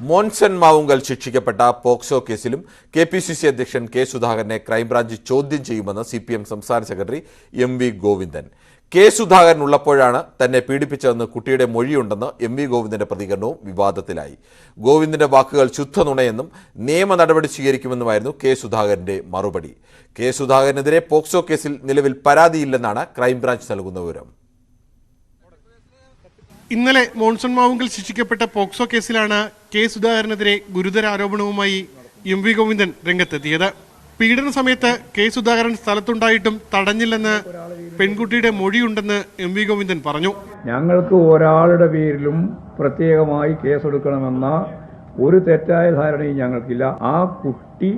മോൻസൺ മാവുങ്കൽ ശിക്ഷിക്കപ്പെട്ട പോക്സോ കേസിലും കെപിസിസി അധ്യക്ഷൻ കെ സുധാകരനെ ക്രൈംബ്രാഞ്ച് ചോദ്യം ചെയ്യുമെന്ന് സിപിഎം സംസ്ഥാന secretary M V. Govindan. K Sudhakaran ഉള്ളപ്പോഴാണ് തന്നെ പീഡിപ്പിച്ചതെന്ന് കുട്ടിയുടെ മൊഴിയുണ്ടെന്ന് എം.വി. ഗോവിന്ദന്റെ പ്രതികരണവും വിവാദത്തിലായി. ഗോവിന്ദന്റെ വാക്കുകൾ ശുദ്ധനുണയെന്നും നിയമ നടപടി സ്വീകരിക്കുമെന്നുമായിരുന്നു കെ സുധാകരന്റെ മറുപടി. കെ സുധാകരനെതിരെ പോക്സോ കേസിൽ നിലവിൽ പരാതിയില്ലെന്നാണ് ക്രൈംബ്രാഞ്ച് നൽകുന്ന വിവരം. ഇന്നലെ മോൺസൺ മാവുങ്കൽ ശിക്ഷിക്കപ്പെട്ട പോക്സോ കേസിലാണ് കെ സുധാകരനെതിരെ ഗുരുതര ആരോപണവുമായി എം.വി. ഗോവിന്ദൻ രംഗത്തെത്തിയത്. പീഡന സമയത്ത് കെ സുധാകരൻ സ്ഥലത്തുണ്ടായിട്ടും തടഞ്ഞില്ലെന്ന് പെൺകുട്ടിയുടെ മൊഴിയുണ്ടെന്ന് എം.വി. ഗോവിന്ദൻ പറഞ്ഞു. ഞങ്ങൾക്ക് ഒരാളുടെ പേരിലും പ്രത്യേകമായി കേസെടുക്കണമെന്ന ഒരു തെറ്റായ ധാരണയും ഞങ്ങൾക്കില്ല. ആ കുട്ടി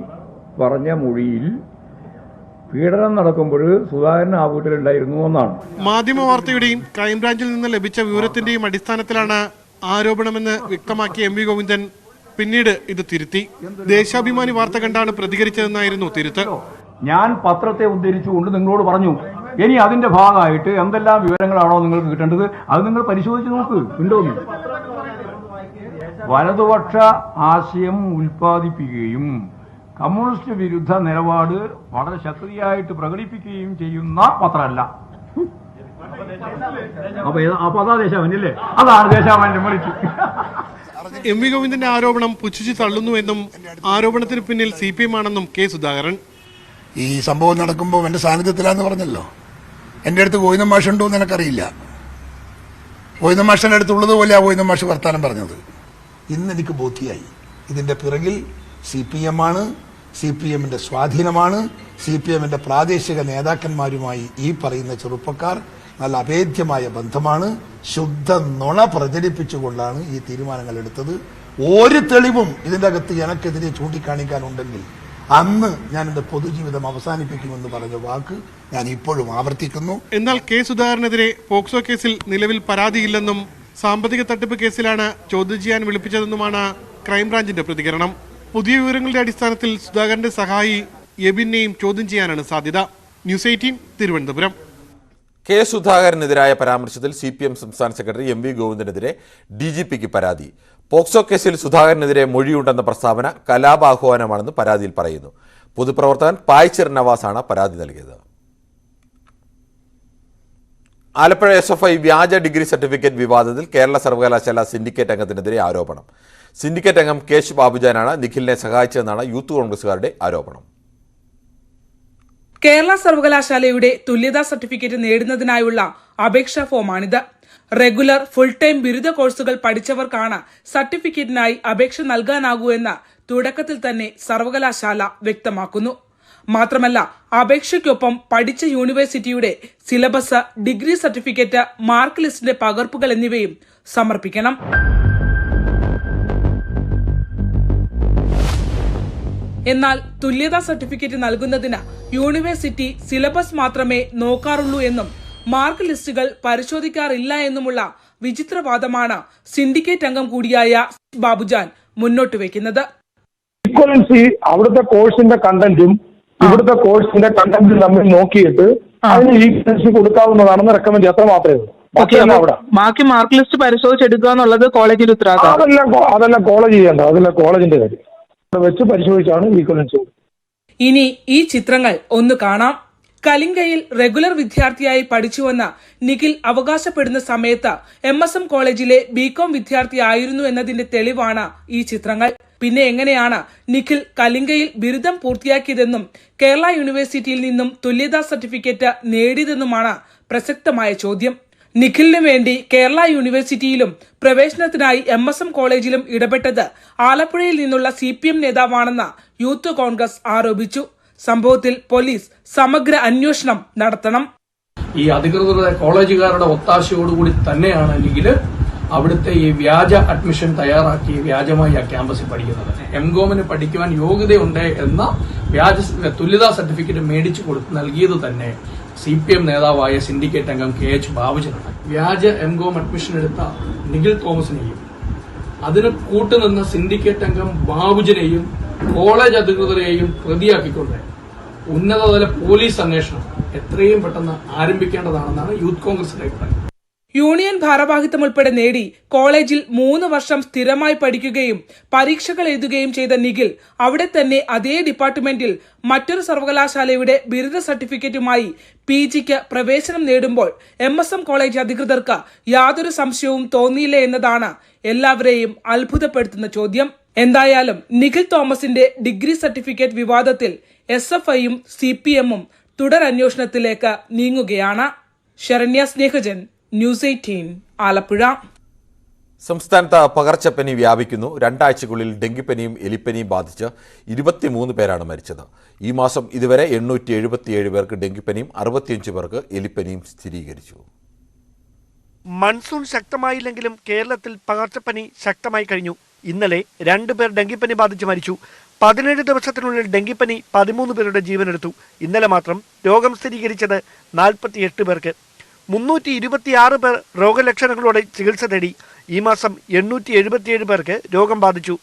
പറഞ്ഞ മൊഴിയിൽ പീഡനം നടക്കുമ്പോൾ സുധാകരൻ ആ വീട്ടിലുണ്ടായിരുന്നു എന്നാണ്. മാധ്യമ വാർത്തയുടെയും ക്രൈംബ്രാഞ്ചിൽ നിന്ന് ലഭിച്ച വിവരത്തിന്റെയും അടിസ്ഥാനത്തിലാണ് ആരോപണമെന്ന് വ്യക്തമാക്കിയ എം.വി. ഗോവിന്ദൻ പിന്നീട് ഇത് തിരുത്തി. ദേശാഭിമാനി വാർത്ത കണ്ടാണ് പ്രതികരിച്ചതെന്നായിരുന്നു തിരുത്ത്. ഞാൻ പത്രത്തെ ഉദ്ധരിച്ചുകൊണ്ട് നിങ്ങളോട് പറഞ്ഞു, ഇനി അതിന്റെ ഭാഗമായിട്ട് എന്തെല്ലാം വിവരങ്ങളാണോ നിങ്ങൾക്ക് കിട്ടേണ്ടത് അത് നിങ്ങൾ പരിശോധിച്ച് നോക്ക്. ഉണ്ടോന്ന് വലതുപക്ഷ ആശയം ഉൽപ്പാദിപ്പിക്കുകയും കമ്മ്യൂണിസ്റ്റ് വിരുദ്ധ നിലപാട് വളരെ ശക്തിയായിട്ട് പ്രകടിപ്പിക്കുകയും ചെയ്യുന്ന പത്രമല്ല. അപ്പൊ അതാ ദേശാഭിമാനി, അതാണ് ദേശാഭിമാനി വിളിച്ചു. എം.വി. ഗോവിന്ദന്റെ ആരോപണം പുച്ഛിച്ച് തള്ളുന്നുവെന്നും ആരോപണത്തിന് പിന്നിൽ സിപിഎം ആണെന്നും കെ സുധാകരൻ. ഈ സംഭവം നടക്കുമ്പോൾ എന്റെ സാന്നിധ്യത്തിലാന്ന് പറഞ്ഞല്ലോ. എന്റെ അടുത്ത് ഗോവിന്ദൻ മാഷ് ഉണ്ടോ എന്ന് എനിക്കറിയില്ല. ഗോവിന്ദൻ മാഷിന്റെ അടുത്തുള്ളതുപോലെ ആ ഗോവിന്ദൻ മാഷ് വർത്താനം പറഞ്ഞത്. ഇന്ന് എനിക്ക് ബോധ്യമായി ഇതിന്റെ പിറകിൽ CPM ആണ്, CPMന്റെ സ്വാധീനമാണ്. CPMന്റെ പ്രാദേശിക നേതാക്കന്മാരുമായി ഈ പറയുന്ന ചെറുപ്പക്കാർ നല്ല അഭേദ്യമായ ബന്ധമാണ്. ശുദ്ധ നുണ പ്രചരിപ്പിച്ചുകൊണ്ടാണ് ഈ തീരുമാനങ്ങൾ എടുത്തത്. ഒരു തെളിവും ഇതിന്റെ അകത്ത് എനക്കെതിരെ ചൂണ്ടിക്കാണിക്കാനുണ്ടെങ്കിൽ അന്ന് ഞാൻ എന്റെ പൊതുജീവിതം അവസാനിപ്പിക്കുമെന്ന് പറഞ്ഞ വാക്ക് ഞാൻ ഇപ്പോഴും ആവർത്തിക്കുന്നു. എന്നാൽ കെ സുധാകരനെതിരെ പോക്സോ കേസിൽ നിലവിൽ പരാതിയില്ലെന്നും സാമ്പത്തിക തട്ടിപ്പ് കേസിലാണ് ചോദ്യം ചെയ്യാൻ വിളിപ്പിച്ചതെന്നുമാണ് ക്രൈംബ്രാഞ്ചിന്റെ പ്രതികരണം. പുതിയ വിവരങ്ങളുടെ അടിസ്ഥാനത്തിൽ സുധാകരന്റെ സഹായി എബിനെയും ചോദ്യം ചെയ്യാനാണ് സാധ്യത. ന്യൂസ് 18 തിരുവനന്തപുരം. കെ സുധാകരനെതിരായ പരാമർശത്തിൽ CPM സംസ്ഥാന സെക്രട്ടറി എം.വി. ഗോവിന്ദനെതിരെ DGPക്ക് പരാതി. പോക്സോ കേസിൽ സുധാകരനെതിരെ മൊഴിയുണ്ടെന്ന പ്രസ്താവന കലാപാഹ്വാനമാണെന്ന് പരാതിയിൽ പറയുന്നു. പൊതുപ്രവർത്തകൻ പായ്ച്ചിർ നവാസാണ് പരാതി നൽകിയത്. ആലപ്പുഴ SFI വ്യാജ ഡിഗ്രി സർട്ടിഫിക്കറ്റ് വിവാദത്തിൽ കേരള സർവകലാശാല സിൻഡിക്കേറ്റ് അംഗത്തിനെതിരെ ആരോപണം. സിൻഡിക്കേറ്റ് അംഗം കെ ബാബുജാനാണ് നിഖിലിനെ സഹായിച്ചതെന്നാണ് യൂത്ത് കോൺഗ്രസുകാരുടെ ആരോപണം. കേരള സർവകലാശാലയുടെ തുല്യതാ സർട്ടിഫിക്കറ്റ് നേടുന്നതിനായുള്ള അപേക്ഷാ ഫോമാണിത്. റെഗുലർ ഫുൾ ടൈം ബിരുദ കോഴ്സുകൾ പഠിച്ചവർക്കാണ് സർട്ടിഫിക്കറ്റിനായി അപേക്ഷ നൽകാനാകൂ എന്ന് തുടക്കത്തിൽ തന്നെ സർവകലാശാല വ്യക്തമാക്കുന്നു. മാത്രമല്ല, അപേക്ഷയ്ക്കൊപ്പം പഠിച്ച യൂണിവേഴ്സിറ്റിയുടെ സിലബസ്, ഡിഗ്രി സർട്ടിഫിക്കറ്റ്, മാർക്ക് ലിസ്റ്റിന്റെ പകർപ്പുകൾ എന്നിവയും സമർപ്പിക്കണം. എന്നാൽ തുല്യതാ സർട്ടിഫിക്കറ്റ് നൽകുന്നതിന് യൂണിവേഴ്സിറ്റി സിലബസ് മാത്രമേ നോക്കാറുള്ളൂ എന്നും മാർക്ക് ലിസ്റ്റുകൾ പരിശോധിക്കാറില്ല എന്നുമുള്ള വിചിത്രവാദമാണ് സിൻഡിക്കേറ്റ് അംഗം കൂടിയായ ബാബുജാൻ മുന്നോട്ട് വയ്ക്കുന്നത്. ഈക്വലൻസി അവിടുത്തെ കോഴ്സിന്റെ കണ്ടന്റും ഇവിടുത്തെ കോഴ്സിന്റെ കണ്ടന്റും തമ്മിൽ നോക്കിയിട്ട് അതിന് ഈക്വലൻസി കൊടുക്കാവുന്നതാണെന്ന് റെക്കമെൻഡ് അത്ര മാത്രമേ ഉള്ളൂ. ബാക്കി മാർക്ക് ലിസ്റ്റ് പരിശോധിച്ചെടുക്കുക എന്നുള്ളത് കോളേജിന്റെ ഉത്തരവാദിത്തം. അതെല്ലാം കോളേജ് ചെയ്യേണ്ട, അതെല്ലാം കോളേജിന്റെ കാര്യം വെച്ച് പരിശോധിച്ചാണ് ഈക്വലൻസി. ഇനി ഈ ചിത്രങ്ങൾ ഒന്ന് കാണാം. കലിംഗയിൽ റെഗുലർ വിദ്യാർത്ഥിയായി പഠിച്ചുവെന്ന് നിഖിൽ അവകാശപ്പെടുന്ന സമയത്ത് MSM കോളേജിലെ BCom വിദ്യാർത്ഥിയായിരുന്നു എന്നതിന്റെ തെളിവാണ് ഈ ചിത്രങ്ങൾ. പിന്നെ എങ്ങനെയാണ് നിഖിൽ കലിംഗയിൽ ബിരുദം പൂർത്തിയാക്കിയതെന്നും കേരള യൂണിവേഴ്സിറ്റിയിൽ നിന്നും തുല്യതാ സർട്ടിഫിക്കറ്റ് നേടിയതെന്നുമാണ് പ്രസക്തമായ ചോദ്യം. നിഖിലിനു വേണ്ടി കേരള യൂണിവേഴ്സിറ്റിയിലും പ്രവേശനത്തിനായി MSM കോളേജിലും ഇടപെട്ടത് ആലപ്പുഴയിൽ നിന്നുള്ള CPM നേതാവാണെന്ന് യൂത്ത് കോൺഗ്രസ് ആരോപിച്ചു. സംഭവത്തിൽ പോലീസ് സമഗ്ര അന്വേഷണം നടത്തണം. ഈ അധികൃതരുടെ കോളേജുകാരുടെ ഒത്താശയോടുകൂടി തന്നെയാണ് നിഖില് അവിടുത്തെ ഈ വ്യാജ അഡ്മിഷൻ തയ്യാറാക്കി വ്യാജമായി ആ ക്യാമ്പസിൽ പഠിക്കുന്നത്. MCOMന് പഠിക്കുവാൻ യോഗ്യതയുണ്ട് എന്ന വ്യാജ തുല്യതാ സർട്ടിഫിക്കറ്റ് മേടിച്ചു നൽകിയത് തന്നെ CPM നേതാവായ സിൻഡിക്കേറ്റ് അംഗം KH ബാബുജനാണ്. വ്യാജ MCOM അഡ്മിഷൻ എടുത്ത നിഖിൽ തോമസിനെയും അതിന് കൂട്ടുനിന്ന സിൻഡിക്കേറ്റ് അംഗം ബാബുജനെയും കോളേജ് അധികൃതരെയും പ്രതിയാക്കിക്കൊണ്ട് ഉന്നതതല പോലീസ് അന്വേഷണം എത്രയും പെട്ടെന്ന് ആരംഭിക്കേണ്ടതാണെന്നാണ് യൂത്ത് കോൺഗ്രസിന്റെ അഭിപ്രായം. യൂണിയൻ ഭാരവാഹിത്വം ഉൾപ്പെടെ നേടി കോളേജിൽ 3 വർഷം സ്ഥിരമായി പഠിക്കുകയും പരീക്ഷകൾ എഴുതുകയും ചെയ്ത നിഖിൽ അവിടെ തന്നെ അതേ ഡിപ്പാർട്ട്മെന്റിൽ മറ്റൊരു സർവകലാശാലയുടെ ബിരുദ സർട്ടിഫിക്കറ്റുമായി PGക്ക് പ്രവേശനം നേടുമ്പോൾ MSM കോളേജ് അധികൃതർക്ക് യാതൊരു സംശയവും തോന്നിയില്ല എന്നതാണ് എല്ലാവരെയും അത്ഭുതപ്പെടുത്തുന്ന ചോദ്യം. എന്തായാലും നിഖിൽ തോമസിന്റെ ഡിഗ്രി സർട്ടിഫിക്കറ്റ് വിവാദത്തിൽ SFIയും CPMഉം തുടരന്വേഷണത്തിലേക്ക് നീങ്ങുകയാണ്. ശരണ്യ സ്നേഹജൻ, ന്യൂസ് 18 ആലപ്പുഴ. സംസ്ഥാനത്ത് പകർച്ചപ്പനി വ്യാപിക്കുന്നു. 2 ആഴ്ചക്കുള്ളിൽ ഡെങ്കിപ്പനിയും എലിപ്പനിയും ബാധിച്ച് 23 പേരാണ് മരിച്ചത്. ഈ മാസം ഇതുവരെ 877 പേർക്ക് ഡെങ്കിപ്പനിയും 65 പേർക്ക് എലിപ്പനിയും സ്ഥിരീകരിച്ചു. മൺസൂൺ ശക്തമായില്ലെങ്കിലും കേരളത്തിൽ പകർച്ചപ്പനി ശക്തമായി കഴിഞ്ഞു. ഇന്നലെ 2 പേർ ഡെങ്കിപ്പനി ബാധിച്ച് മരിച്ചു. 17 ദിവസത്തിനുള്ളിൽ ഡെങ്കിപ്പനി 13 പേരുടെ ജീവനെടുത്തു. ഇന്നലെ മാത്രം രോഗം സ്ഥിരീകരിച്ചത് 48 പേർക്ക്. 326 പേർ രോഗലക്ഷണങ്ങളോടെ ചികിത്സ തേടി. ഈ മാസം 877 പേർക്ക് രോഗം ബാധിച്ചു.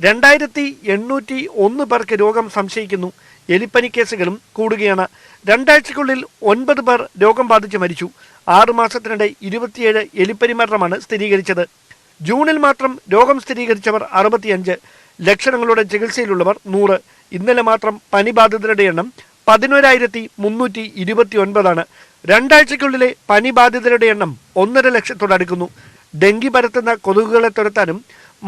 2801 പേർക്ക് രോഗം സംശയിക്കുന്നു. എലിപ്പനി കേസുകളും കൂടുകയാണ്. 2 ആഴ്ചക്കുള്ളിൽ 9 പേർ രോഗം ബാധിച്ച് മരിച്ചു. 6 മാസത്തിനിടെ 27 എലിപ്പനി മരണമാണ് സ്ഥിരീകരിച്ചത്. ജൂണിൽ മാത്രം രോഗം സ്ഥിരീകരിച്ചവർ 65, ലക്ഷണങ്ങളോടെ ചികിത്സയിലുള്ളവർ 100. ഇന്നലെ മാത്രം പനി ബാധിതരുടെ എണ്ണം 11,329. 2 ആഴ്ചയ്ക്കുള്ളിലെ പനി ബാധിതരുടെ എണ്ണം 1.5 ലക്ഷത്തോടടുക്കുന്നു. ഡെങ്കി പരത്തുന്ന കൊതുകുകളെ തുരത്താനും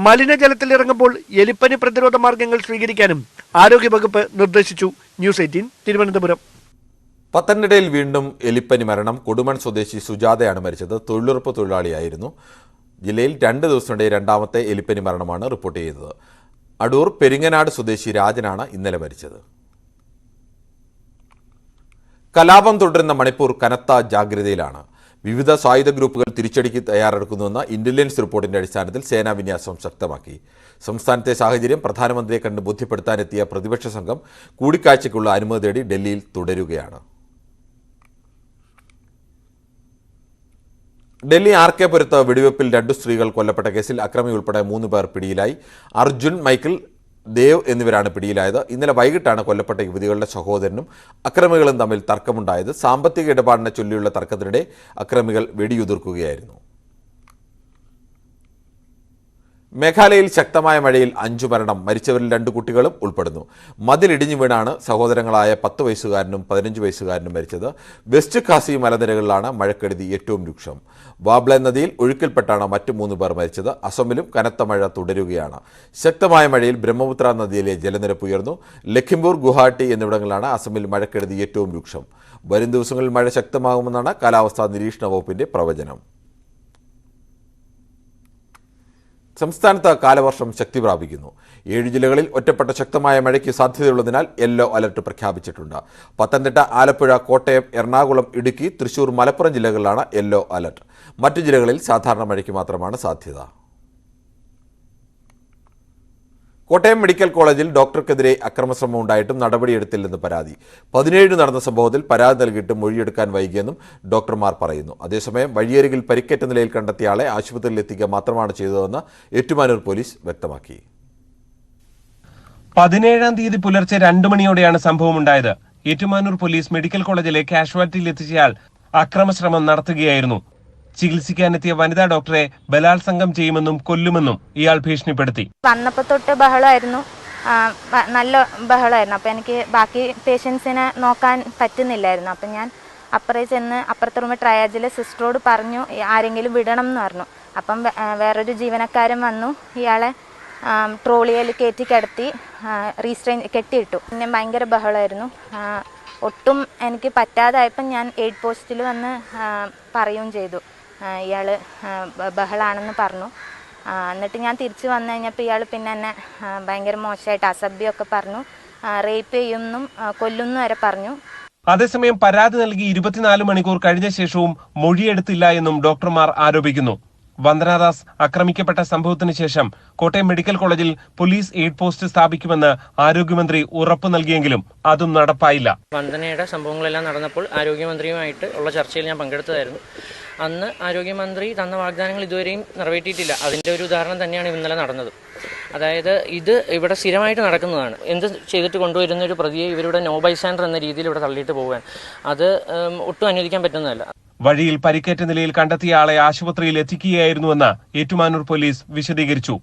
മലിനജലത്തിലിറങ്ങുമ്പോൾ എലിപ്പനി പ്രതിരോധ മാർഗങ്ങൾ സ്വീകരിക്കാനും ആരോഗ്യവകുപ്പ് നിർദ്ദേശിച്ചു. ന്യൂസ് 18 തിരുവനന്തപുരം. പത്തനംതിട്ടയിൽ വീണ്ടും എലിപ്പനി മരണം. കൊടുമൺ സ്വദേശി സുജാതയാണ് മരിച്ചത്. തൊഴിലുറപ്പ് തൊഴിലാളിയായിരുന്നു. ജില്ലയിൽ 2 ദിവസത്തിനിടെ 2ാമത്തെ എലിപ്പനി മരണമാണ് റിപ്പോർട്ട് ചെയ്തത്. അടൂർ പെരിങ്ങനാട് സ്വദേശി രാജനാണ് ഇന്നലെ മരിച്ചത്. കലാപം തുടരുന്ന മണിപ്പൂർ കനത്ത ജാഗ്രതയിലാണ്. വിവിധ സായുധ ഗ്രൂപ്പുകൾ തിരിച്ചടിക്ക് തയ്യാറെടുക്കുന്നുവെന്ന ഇന്റലിജൻസ് റിപ്പോർട്ടിന്റെ അടിസ്ഥാനത്തിൽ സേനാ വിന്യാസം ശക്തമാക്കി. സംസ്ഥാനത്തെ സാഹചര്യം പ്രധാനമന്ത്രിയെ കണ്ട് ബോധ്യപ്പെടുത്താനെത്തിയ പ്രതിപക്ഷ സംഘം കൂടിക്കാഴ്ചയ്ക്കുള്ള അനുമതി തേടി ഡൽഹിയിൽ തുടരുകയാണ്. ഡൽഹി RK പുരത്ത് വെടിവെപ്പിൽ 2 സ്ത്രീകൾ കൊല്ലപ്പെട്ട കേസിൽ അക്രമി ഉൾപ്പെടെ 3 പേർ പിടിയിലായി. അർജുൻ, മൈക്കിൾ, ദേവ് എന്നിവരാണ് പിടിയിലായത്. ഇന്നലെ വൈകിട്ടാണ് കൊല്ലപ്പെട്ട യുവതികളുടെ സഹോദരനും അക്രമികളും തമ്മിൽ തർക്കമുണ്ടായത്. സാമ്പത്തിക ഇടപാടിനെ ചൊല്ലിയുള്ള തർക്കത്തിനിടെ അക്രമികൾ വെടിയുതിർക്കുകയായിരുന്നു. മേഘാലയയിൽ ശക്തമായ മഴയിൽ 5 മരണം. മരിച്ചവരിൽ 2 കുട്ടികളും ഉൾപ്പെടുന്നു. മതിലിടിഞ്ഞു വീണാണ് സഹോദരങ്ങളായ 10 വയസ്സുകാരനും 15 വയസ്സുകാരനും മരിച്ചത്. വെസ്റ്റ് ഖാസി മലനിരകളിലാണ് മഴക്കെടുതി ഏറ്റവും രൂക്ഷം. വാബ്ലെ നദിയിൽ ഒഴുക്കിൽപ്പെട്ടാണ് മറ്റു 3 പേർ മരിച്ചത്. അസമിലും കനത്ത മഴ തുടരുകയാണ്. ശക്തമായ മഴയിൽ ബ്രഹ്മപുത്ര നദിയിലെ ജലനിരപ്പ് ഉയർന്നു. ലഖിംപൂർ, ഗുവാഹട്ടി എന്നിവിടങ്ങളിലാണ് അസമിൽ മഴക്കെടുതി ഏറ്റവും രൂക്ഷം. വരും ദിവസങ്ങളിൽ മഴ ശക്തമാകുമെന്നാണ് കാലാവസ്ഥാ നിരീക്ഷണ വകുപ്പിന്റെ പ്രവചനം. സംസ്ഥാനത്ത് കാലവർഷം ശക്തി പ്രാപിക്കുന്നു. 7 ജില്ലകളിൽ ഒറ്റപ്പെട്ട ശക്തമായ മഴയ്ക്ക് സാധ്യതയുള്ളതിനാൽ യെല്ലോ അലർട്ട് പ്രഖ്യാപിച്ചിട്ടുണ്ട്. പത്തനംതിട്ട, ആലപ്പുഴ, കോട്ടയം, എറണാകുളം, ഇടുക്കി, തൃശൂർ, മലപ്പുറം ജില്ലകളിലാണ് യെല്ലോ അലർട്ട്. മറ്റു ജില്ലകളിൽ സാധാരണ മഴയ്ക്ക് മാത്രമാണ് സാധ്യത. കോട്ടയം മെഡിക്കൽ കോളേജിൽ ഡോക്ടർക്കെതിരെ അക്രമശ്രമം ഉണ്ടായിട്ടും നടപടിയെടുത്തില്ലെന്ന് പരാതി. 17 നടന്ന സംഭവത്തിൽ പരാതി നൽകിയിട്ടും മൊഴിയെടുക്കാൻ വൈകിയെന്നും ഡോക്ടർമാർ പറയുന്നു. അതേസമയം വഴിയരികിൽ പരിക്കേറ്റ നിലയിൽ കണ്ടെത്തിയ ആളെ ആശുപത്രിയിൽ എത്തിക്കുക മാത്രമാണ് ചെയ്തതെന്ന് ഏറ്റുമാനൂർ പോലീസ് വ്യക്തമാക്കി. 17-ാം തീയതി പുലർച്ചെ 2 മണിയോടെയാണ് സംഭവമുണ്ടായത്. ഏറ്റുമാനൂർ പോലീസ് മെഡിക്കൽ കോളേജിലെ കാഷ്വാലിറ്റിയിൽ എത്തിച്ചയാൾ അക്രമശ്രമം നടത്തുകയായിരുന്നു. ചികിത്സിക്കാനെത്തിയ വനിതാ ഡോക്ടറെ ബലാത്സംഗം ചെയ്യുമെന്നും കൊല്ലുമെന്നും ഇയാൾ ഭീഷണിപ്പെടുത്തി. വന്നപ്പോൾ തൊട്ട് ബഹളമായിരുന്നു, നല്ല ബഹളമായിരുന്നു. അപ്പം എനിക്ക് ബാക്കി പേഷ്യൻസിനെ നോക്കാൻ പറ്റുന്നില്ലായിരുന്നു. അപ്പം ഞാൻ അപ്പുറേ ചെന്ന് അപ്പുറത്തെ റൂമിൽ ട്രയാജിലെ സിസ്റ്ററോട് പറഞ്ഞു ആരെങ്കിലും വിടണം എന്ന് പറഞ്ഞു. അപ്പം വേറൊരു ജീവനക്കാരൻ വന്നു, ഇയാളെ ട്രോളിയിൽ കയറ്റി കിടത്തി റീസ്ട്രെയിൻ കെട്ടിയിട്ടു. പിന്നെ ഭയങ്കര ബഹളമായിരുന്നു. ഒട്ടും എനിക്ക് പറ്റാതായപ്പം ഞാൻ 8 പോസ്റ്റിൽ വന്ന് പറയുകയും ചെയ്തു, ഇയാൾ ബഹളാണെന്ന് പറഞ്ഞു. എന്നിട്ട് ഞാൻ തിരിച്ചു വന്നു കഴിഞ്ഞപ്പോൾ ഇയാൾ പിന്നെ എന്നെ ഭയങ്കര മോശമായിട്ട് അസഭ്യമൊക്കെ പറഞ്ഞു, റേപ്പ് ചെയ്യുമെന്നും കൊല്ലുന്നു വരെ പറഞ്ഞു. അതേസമയം പരാതി നൽകി 24 മണിക്കൂർ കഴിഞ്ഞ ശേഷവും മൊഴിയെടുത്തില്ല എന്നും ഡോക്ടർമാർ ആരോപിക്കുന്നു. വന്ദനാദാസ് ആക്രമിക്കപ്പെട്ട സംഭവത്തിന് ശേഷം കോട്ടയം മെഡിക്കൽ കോളേജിൽ പോലീസ് എയ്ഡ് പോസ്റ്റ് സ്ഥാപിക്കുമെന്ന് ആരോഗ്യമന്ത്രി ഉറപ്പു നൽകിയെങ്കിലും അതും നടപ്പായില്ല. വന്ദനയുടെ സംഭവങ്ങളെല്ലാം നടന്നപ്പോൾ ആരോഗ്യമന്ത്രിയുമായിട്ട് ഉള്ള ചർച്ചയിൽ ഞാൻ പങ്കെടുത്തതായിരുന്നു. അന്ന് ആരോഗ്യമന്ത്രി തന്ന വാഗ്ദാനങ്ങൾ ഇതുവരെയും നിറവേറ്റിയിട്ടില്ല. അതിൻ്റെ ഒരു ഉദാഹരണം തന്നെയാണ് ഇന്നലെ നടന്നത്. അതായത് ഇത് ഇവിടെ സ്ഥിരമായിട്ട് നടക്കുന്നതാണ്. എന്ത് ചെയ്തിട്ട് കൊണ്ടുവരുന്ന ഒരു പ്രതിയെ ഇവരുടെ നോ ബൈസ്റ്റാൻഡർ എന്ന രീതിയിൽ ഇവിടെ തള്ളിയിട്ട് പോകാൻ അത് ഒട്ടും അനുവദിക്കാൻ പറ്റുന്നതല്ല. വഴിയിൽ പരിക്കേറ്റ നിലയിൽ കണ്ടെത്തിയ ആളെ ആശുപത്രിയിൽ എത്തിക്കുകയായിരുന്നുവെന്ന് ഏറ്റുമാനൂർ പോലീസ് വിശദീകരിച്ചു.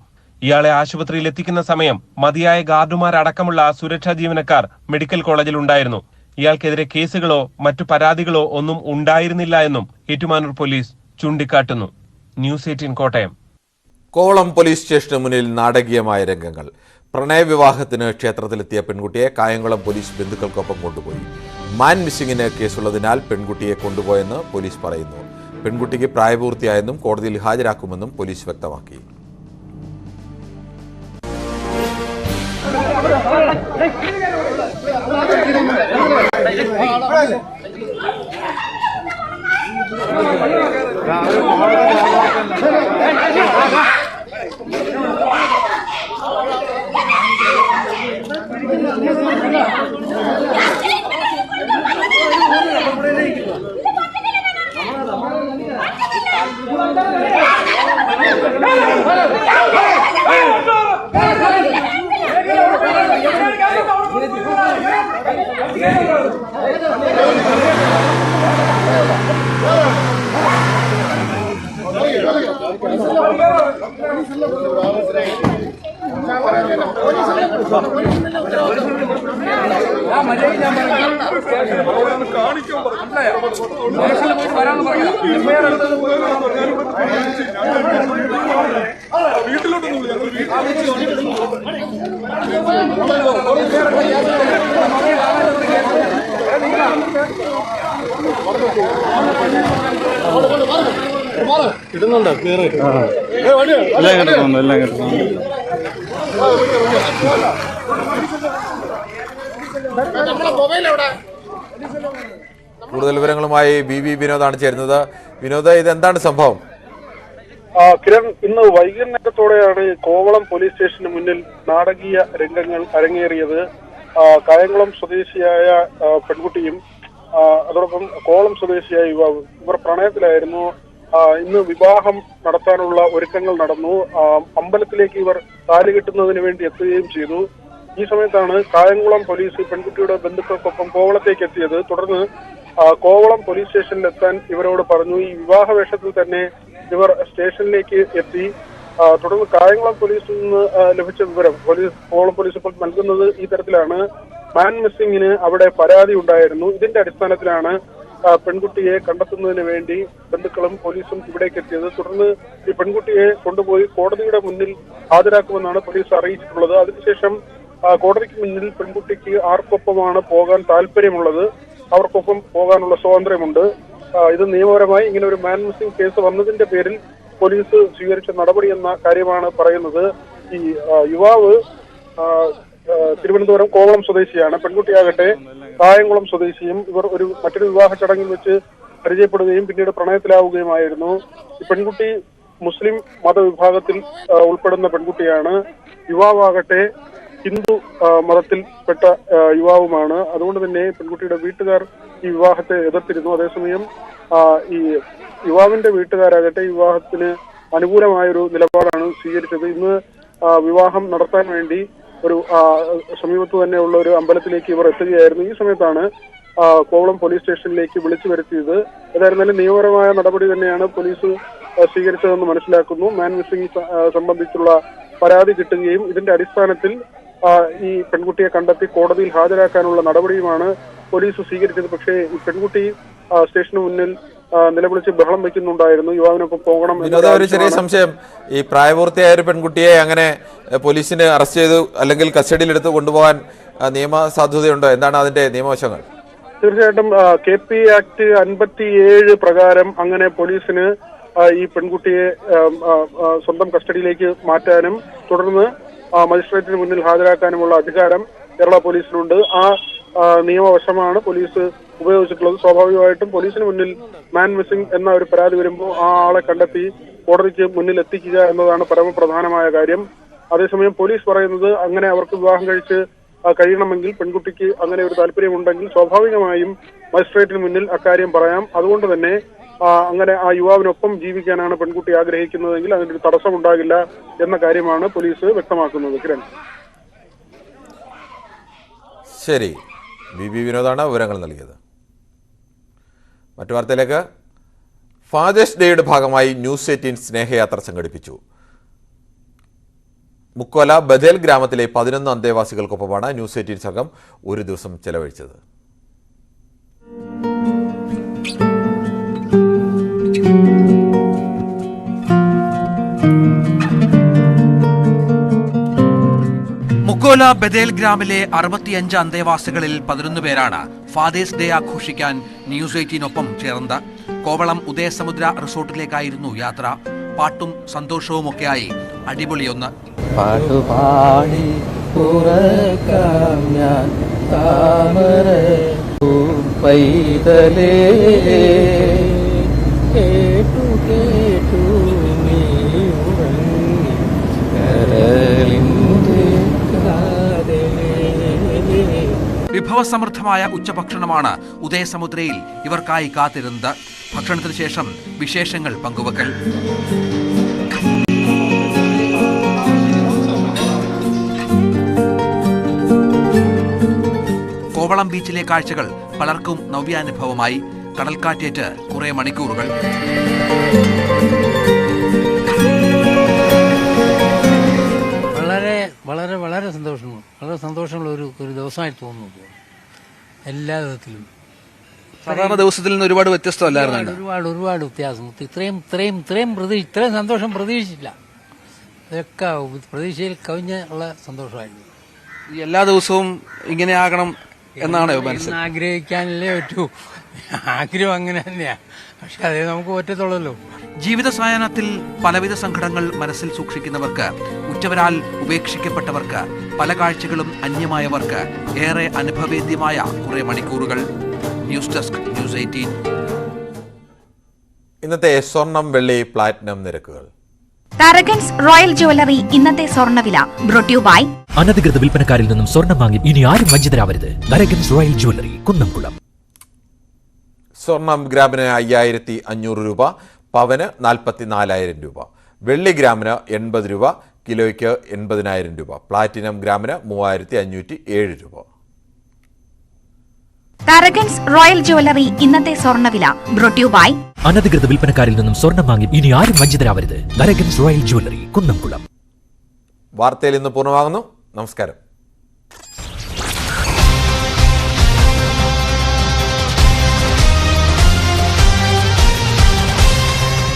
ഇയാളെ ആശുപത്രിയിൽ എത്തിക്കുന്ന സമയം മതിയായ ഗാർഡുമാരടക്കമുള്ള സുരക്ഷാ ജീവനക്കാർ മെഡിക്കൽ കോളേജിൽ ഉണ്ടായിരുന്നു. ഇയാൾക്കെതിരെ കേസുകളോ മറ്റു പരാതികളോ ഒന്നും ഉണ്ടായിരുന്നില്ല എന്നും ഏറ്റുമാനൂർ പോലീസ് ചൂണ്ടിക്കാട്ടുന്നു. ന്യൂസ് 18 കോട്ടയം. കോവളം പോലീസ് സ്റ്റേഷന് മുന്നിൽ നാടകീയമായ രംഗങ്ങൾ. പ്രണയവിവാഹത്തിന് ക്ഷേത്രത്തിലെത്തിയ പെൺകുട്ടിയെ കായംകുളം പോലീസ് ബന്ധുക്കൾക്കൊപ്പം കൊണ്ടുപോയി. മാൻ മിസ്സിംഗിന് കേസുള്ളതിനാൽ പെൺകുട്ടിയെ കൊണ്ടുപോയെന്ന് പോലീസ് പറയുന്നു. പെൺകുട്ടിക്ക് പ്രായപൂർത്തിയായെന്നും കോടതിയിൽ ഹാജരാക്കുമെന്നും പോലീസ് വ്യക്തമാക്കി. ഇടുന്നുണ്ടോ കേറ് എല്ലാം കേട്ടോ എല്ലാം കേട്ടോ. കൂടുതൽ വിവരങ്ങളുമായി ബി വിനോദാണ് ചേരുന്നത്. വിനോദ്, ഇതെന്താണ് സംഭവം? കിരൺ, ഇന്ന് വൈകുന്നേരത്തോടെയാണ് കോവളം പോലീസ് സ്റ്റേഷന് മുന്നിൽ നാടകീയ രംഗങ്ങൾ അരങ്ങേറിയത്. കായംകുളം സ്വദേശിയായ പെൺകുട്ടിയും അതോടൊപ്പം കോവളം സ്വദേശിയായ യുവാവ് ഇവർ പ്രണയത്തിലായിരുന്നു. ഇന്ന് വിവാഹം നടത്താനുള്ള ഒരുക്കങ്ങൾ നടന്നു. അമ്പലത്തിലേക്ക് ഇവർ താലി കെട്ടുന്നതിന് വേണ്ടി എത്തുകയും ചെയ്തു. ഈ സമയത്താണ് കായംകുളം പോലീസ് പെൺകുട്ടിയുടെ ബന്ധുക്കൾക്കൊപ്പം കോവളത്തേക്ക് എത്തിയത്. തുടർന്ന് കോവളം പോലീസ് സ്റ്റേഷനിൽ എത്താൻ ഇവരോട് പറഞ്ഞു. ഈ വിവാഹ വേഷത്തിൽ തന്നെ ഇവർ സ്റ്റേഷനിലേക്ക് എത്തി. തുടർന്ന് കായംകുളം പോലീസിൽ നിന്ന് ലഭിച്ച വിവരം കോവളം പോലീസ് ഇപ്പോൾ നൽകുന്നത് ഈ തരത്തിലാണ്. മാൻ മിസ്സിംഗിന് അവിടെ പരാതി ഉണ്ടായിരുന്നു. ഇതിന്റെ അടിസ്ഥാനത്തിലാണ് പെൺകുട്ടിയെ കണ്ടെത്തുന്നതിന് വേണ്ടി ബന്ധുക്കളും പോലീസും ഇവിടേക്ക് എത്തിയത്. തുടർന്ന് ഈ പെൺകുട്ടിയെ കൊണ്ടുപോയി കോടതിയുടെ മുന്നിൽ ഹാജരാക്കുമെന്നാണ് പോലീസ് അറിയിച്ചിട്ടുള്ളത്. അതിനുശേഷം കോടതിക്ക് മുന്നിൽ പെൺകുട്ടിക്ക് ആർക്കൊപ്പമാണ് പോകാൻ താല്പര്യമുള്ളത് അവർക്കൊപ്പം പോകാനുള്ള സ്വാതന്ത്ര്യമുണ്ട്. ഇത് നിയമപരമായി ഇങ്ങനെ ഒരു മാൻ മിസ്സിംഗ് കേസ് വന്നതിന്റെ പേരിൽ പോലീസ് സ്വീകരിച്ച നടപടി എന്ന കാര്യമാണ് പറയുന്നത്. ഈ യുവാവ് തിരുവനന്തപുരം കോവളം സ്വദേശിയാണ്. പെൺകുട്ടിയാകട്ടെ കായംകുളം സ്വദേശിയും. ഇവർ മറ്റൊരു വിവാഹ ചടങ്ങിൽ വെച്ച് പരിചയപ്പെടുകയും പിന്നീട് പ്രണയത്തിലാവുകയുമായിരുന്നു. ഈ പെൺകുട്ടി മുസ്ലിം മതവിഭാഗത്തിൽ ഉൾപ്പെടുന്ന പെൺകുട്ടിയാണ്. യുവാവാകട്ടെ ഹിന്ദു മതത്തിൽപ്പെട്ട യുവാവുമാണ്. അതുകൊണ്ട് തന്നെ പെൺകുട്ടിയുടെ വീട്ടുകാർ ഈ വിവാഹത്തെ എതിർത്തിരുന്നു. അതേസമയം ഈ യുവാവിന്റെ വീട്ടുകാരാകട്ടെ വിവാഹത്തിന് അനുകൂലമായൊരു നിലപാടാണ് സ്വീകരിച്ചത്. ഇന്ന് വിവാഹം നടത്താൻ വേണ്ടി ഒരു സമീപത്ത് തന്നെയുള്ള ഒരു അമ്പലത്തിലേക്ക് ഇവർ എത്തുകയായിരുന്നു. ഈ സമയത്താണ് കോവളം പോലീസ് സ്റ്റേഷനിലേക്ക് വിളിച്ചു വരുത്തിയത്. ഏതായിരുന്നാലും നിയമപരമായ നടപടി തന്നെയാണ് പോലീസ് സ്വീകരിച്ചതെന്ന് മനസ്സിലാക്കുന്നു. മാൻ മിസ്സിംഗ് സംബന്ധിച്ചുള്ള പരാതി കിട്ടുകയും ഇതിന്റെ അടിസ്ഥാനത്തിൽ ഈ പെൺകുട്ടിയെ കണ്ടെത്തി കോടതിയിൽ ഹാജരാക്കാനുള്ള നടപടിയുമാണ് പോലീസ് സ്വീകരിച്ചത്. പക്ഷേ ഈ പെൺകുട്ടി സ്റ്റേഷന് മുന്നിൽ നിലവിളിച്ച് ബഹളം വെക്കുന്നുണ്ടായിരുന്നു. യുവാവിനൊപ്പം പോകണം. ഒരു ചെറിയ സംശയം, ഈ പ്രായപൂർത്തിയായ ഒരു പെൺകുട്ടിയെ അങ്ങനെ പോലീസിന് അറസ്റ്റ് ചെയ്ത് അല്ലെങ്കിൽ കസ്റ്റഡിയിലെടുത്ത് കൊണ്ടുപോകാൻ നിയമ സാധുതയുണ്ടോ? എന്താണ് അതിന്റെ നിയമവശങ്ങൾ? തീർച്ചയായിട്ടും KP ആക്ട് 57 പ്രകാരം അങ്ങനെ പോലീസിന് ഈ പെൺകുട്ടിയെ സ്വന്തം കസ്റ്റഡിയിലേക്ക് മാറ്റാനും തുടർന്ന് മജിസ്ട്രേറ്റിന് മുന്നിൽ ഹാജരാക്കാനുമുള്ള അധികാരം കേരള പോലീസിനുണ്ട്. ആ നിയമവശമാണ് പോലീസ് ഉപയോഗിച്ചിട്ടുള്ളത്. സ്വാഭാവികമായിട്ടും പോലീസിന് മുന്നിൽ മാൻ മിസ്സിംഗ് എന്ന ഒരു പരാതി വരുമ്പോൾ ആ ആളെ കണ്ടെത്തി കോടതിക്ക് മുന്നിൽ എത്തിക്കുക എന്നതാണ് പരമപ്രധാനമായ കാര്യം. അതേസമയം പോലീസ് പറയുന്നത് അങ്ങനെ അവർക്ക് വിവാഹം കഴിച്ച് കഴിയണമെങ്കിൽ പെൺകുട്ടിക്ക് അങ്ങനെ ഒരു താല്പര്യമുണ്ടെങ്കിൽ സ്വാഭാവികമായും മജിസ്ട്രേറ്റിന് മുന്നിൽ അക്കാര്യം പറയാം. അതുകൊണ്ട് തന്നെ അങ്ങനെ ആ യുവാവിനൊപ്പം ജീവിക്കാനാണ് പെൺകുട്ടി ആഗ്രഹിക്കുന്നതെങ്കിൽ അതിനൊരു തടസ്സമുണ്ടാകില്ല എന്ന കാര്യമാണ് പോലീസ് വ്യക്തമാക്കുന്നത്. കിരൺ, ശരി. ബി വിനോദാണ് വിവരങ്ങൾ നൽകിയത്. മറ്റു വാർത്തയിലേക്ക്. ഫാദേഴ്സ് ഡേയുടെ ഭാഗമായി ന്യൂസ് 18 സ്നേഹയാത്ര സംഘടിപ്പിച്ചു. മുക്കോല ബദേൽ ഗ്രാമത്തിലെ 11 അന്തേവാസികൾക്കൊപ്പമാണ് ന്യൂസ് 18 സംഘം ഒരു ദിവസം ചെലവഴിച്ചത്. മുക്കോല ബദേൽ ഗ്രാമിലെ 65 അന്തേവാസികളിൽ 11 പേരാണ് ഫാദേഴ്സ് ഡേ ആഘോഷിക്കാൻ ന്യൂസ് 18 ചേർന്നത്. കോവളം ഉദയസമുദ്ര റിസോർട്ടിലേക്കായിരുന്നു യാത്ര. പാട്ടും സന്തോഷവുമൊക്കെയായി അടിപൊളിയൊന്ന്. പാട്ടുപാടി പൈതലേ കേട്ടു കേട്ടു നീ ഉറങ്ങി കരളിൻ്റെ വിഭവസമൃദ്ധമായ ഉച്ചഭക്ഷണമാണ് ഉദയസമുദ്രയിൽ ഇവർക്കായി കാത്തിരുന്നത്. ഭക്ഷണത്തിന് ശേഷം വിശേഷങ്ങൾ പങ്കുവെക്കൽ. കോവളം ബീച്ചിലെ കാഴ്ചകൾ പലർക്കും നവ്യാനുഭവമായി. കടൽക്കാറ്റേറ്റ് കുറെ മണിക്കൂറുകൾ. വളരെ വളരെ സന്തോഷമുണ്ട്. വളരെ സന്തോഷമുള്ള ഒരു ദിവസമായി തോന്നുന്നു എല്ലാ വിധത്തിലും. സാധാരണ ദിവസത്തിൽ നിന്ന് ഒരുപാട് വ്യത്യസ്തമല്ലായിരുന്നു. ഒരുപാട് വ്യത്യാസം. ഇത്രയും സന്തോഷം പ്രതീക്ഷിച്ചില്ല. ഇതൊക്കെ പ്രതീക്ഷയിൽ കവിഞ്ഞ ഉള്ള സന്തോഷമായിരുന്നു. എല്ലാ ദിവസവും ഇങ്ങനെ ആകണം എന്നാണ് ആഗ്രഹിക്കാനല്ലേ പറ്റൂ. ആഗ്രഹം അങ്ങനെ തന്നെയാ. പക്ഷെ അതേ നമുക്ക് പറ്റത്തുള്ളല്ലോ. ജീവിത സായാഹ്നത്തിൽ പലവിധ സങ്കടങ്ങൾ മനസ്സിൽ സൂക്ഷിക്കുന്നവർക്ക്, ഉറ്റവരാൽ ഉപേക്ഷിക്കപ്പെട്ടവർക്ക്, പല കാഴ്ചകളും അന്യമായവർക്ക് ഏറെ അനുഭവേദ്യമായ കുറെ മണിക്കൂറുകൾ. News desk news 18. ഇന്നത്തെ സ്വർണം, വെള്ളി, പ്ലാറ്റിനം നിരക്കുകൾ. താരകൻസ് റോയൽ ജ്വല്ലറി ഇന്നത്തെ സ്വർണ്ണവില ബ്രോട്ട് യു ബൈ അനധികൃത വിൽപ്പനക്കാരിൽ നിന്നും സ്വർണം വാങ്ങി ഇനി ആരും വഞ്ചിതരാവരുത്. Tharakans royal jewellery, Kunnamkulam. സ്വർണം ഗ്രാമിന് 5500 രൂപ, പവന് 44,000 രൂപ. വെള്ളി ഗ്രാമിന് 80 രൂപ, കിലോയ്ക്ക് 80,000 രൂപ. പ്ലാറ്റിനം ഗ്രാമിന് 3507 രൂപ. താരകൻസ് റോയൽ ജ്വല്ലറി ഇന്നത്തെ സ്വർണ്ണവില ബ്രോട്ട് യു ബൈ അനധികൃത വിൽപ്പനക്കാരിൽ നിന്നും സ്വർണം വാങ്ങി ഇനി ആരും വഞ്ചിതരാവരുത്. Tharakans royal jewellery, Kunnamkulam. വാർത്തയിൽ ഇന്ന് പൂർണ്ണമാകുന്നു. നമസ്കാരം.